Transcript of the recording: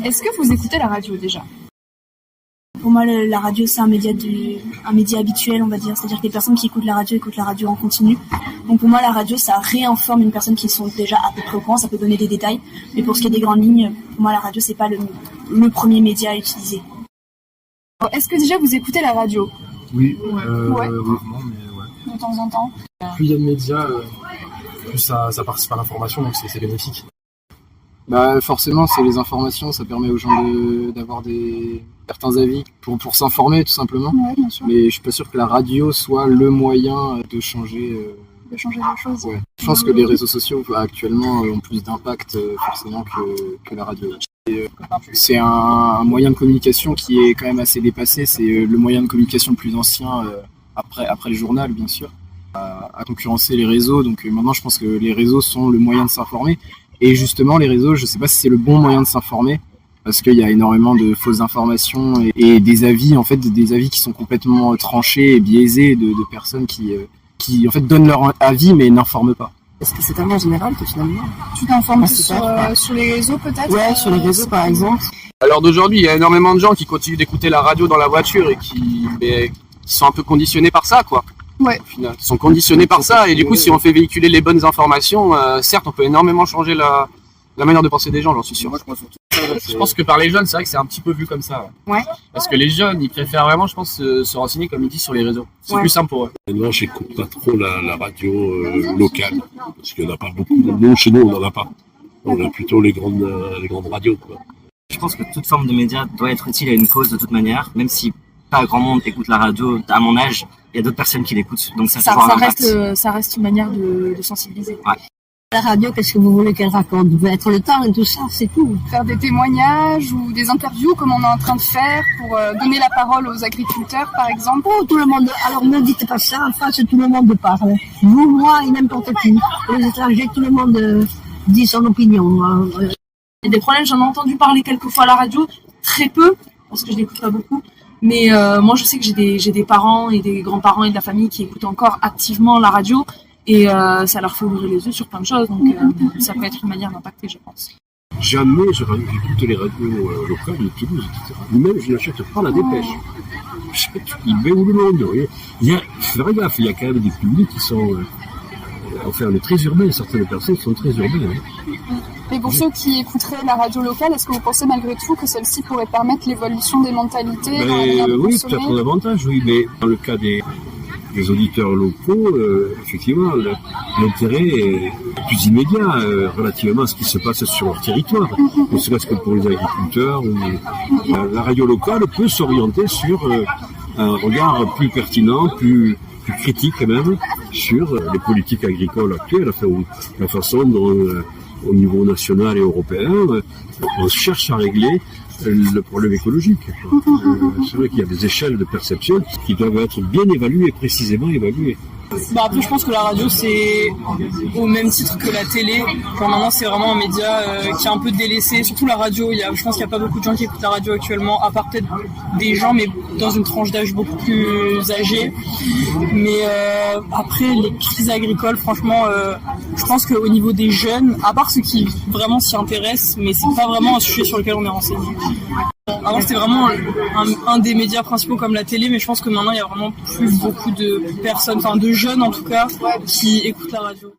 Est-ce que vous écoutez la radio déjà? Pour moi, la radio, c'est un média habituel, on va dire. C'est-à-dire que les personnes qui écoutent la radio en continu. Donc pour moi, la radio, ça réinforme une personne qui sont déjà à peu près au courant, ça peut donner des détails. Mais pour ce qui est des grandes lignes, pour moi, la radio, c'est pas le premier média à utiliser. Est-ce que déjà vous écoutez la radio? Oui, Ouais. rarement, mais ouais. De temps en temps? Plus il y a de médias, plus ça participe à l'information, donc c'est bénéfique. Bah forcément, c'est les informations, ça permet aux gens d'avoir certains avis pour s'informer tout simplement. Ouais, bien sûr. Mais je suis pas sûr que la radio soit le moyen de changer. De changer les choses. Ouais. Je pense que les réseaux sociaux actuellement ont plus d'impact forcément que la radio. C'est un moyen de communication qui est quand même assez dépassé. C'est le moyen de communication le plus ancien après le journal, bien sûr, à concurrencer les réseaux. Donc maintenant, je pense que les réseaux sont le moyen de s'informer. Et justement, les réseaux, je sais pas si c'est le bon moyen de s'informer, parce qu'il y a énormément de fausses informations et des avis, en fait, des avis qui sont complètement tranchés et biaisés de personnes qui en fait donnent leur avis mais n'informent pas. Est-ce que c'est tellement général que finalement... Tu t'informes sur les réseaux peut-être? Ouais, sur les réseaux par exemple. À l'heure d'aujourd'hui, il y a énormément de gens qui continuent d'écouter la radio dans la voiture et qui sont un peu conditionnés par ça, quoi. Ouais. Au final, ils sont conditionnés par ça et du coup, si on fait véhiculer les bonnes informations, certes, on peut énormément changer la manière de penser des gens, j'en suis sûr. Je pense que par les jeunes, c'est vrai que c'est un petit peu vu comme ça. Ouais. Parce que les jeunes, ils préfèrent vraiment, je pense, se renseigner, comme ils disent, sur les réseaux. C'est plus simple pour eux. Moi, j'écoute pas trop la radio locale, parce qu'il n'y en a pas beaucoup. Nous, chez nous, on n'en a pas. On a plutôt les grandes radios, quoi. Je pense que toute forme de média doit être utile à une cause de toute manière, même si pas grand monde écoute la radio. À mon âge, il y a d'autres personnes qui l'écoutent, donc ça reste une manière de sensibiliser. Ouais. La radio, qu'est-ce que vous voulez qu'elle raconte? Vous être le temps et tout ça, c'est tout. Faire des témoignages ou des interviews comme on est en train de faire pour donner la parole aux agriculteurs par exemple. Oh, tout le monde, alors ne dites pas ça, en France tout le monde parle. Vous, moi et n'importe qui. Les étrangers, tout le monde dit son opinion. Il y a des problèmes, j'en ai entendu parler quelques fois à la radio, très peu, parce que je l'écoute pas beaucoup. Mais moi je sais que j'ai des parents et des grands-parents et de la famille qui écoutent encore activement la radio. Et ça leur fait ouvrir les yeux sur plein de choses, donc ça peut être une manière d'impacter, je pense. Jamais j'écoute les radios locales de Toulouse, etc. Même je n'achète pas la Dépêche. Je sais pas, il met où le monde. Fais gaffe, il y a quand même des publics qui sont... enfin, on est très urbains, certaines personnes sont très urbaines. Et pour ceux qui écouteraient la radio locale, est-ce que vous pensez malgré tout que celle-ci pourrait permettre l'évolution des mentalités? Oui, peut-être davantage, oui, mais dans le cas des auditeurs locaux, effectivement, l'intérêt est plus immédiat relativement à ce qui se passe sur leur territoire. Ne serait-ce que pour les agriculteurs. La radio locale peut s'orienter sur un regard plus pertinent, plus critique même, sur les politiques agricoles actuelles, enfin, la façon dont, au niveau national et européen, on cherche à régler le problème écologique. C'est vrai qu'il y a des échelles de perception qui doivent être bien évaluées, précisément évaluées. Après, je pense que la radio, c'est au même titre que la télé. Maintenant, c'est vraiment un média qui est un peu délaissé. Surtout la radio, je pense qu'il n'y a pas beaucoup de gens qui écoutent la radio actuellement, à part peut-être des gens, mais dans une tranche d'âge beaucoup plus âgée. Mais après, les crises agricoles, franchement, je pense qu'au niveau des jeunes, à part ceux qui vraiment s'y intéressent, mais c'est pas vraiment un sujet sur lequel on est renseigné. Avant, c'était vraiment un des médias principaux comme la télé, mais je pense que maintenant, il y a vraiment plus beaucoup de personnes, enfin de jeunes en tout cas, qui écoutent la radio.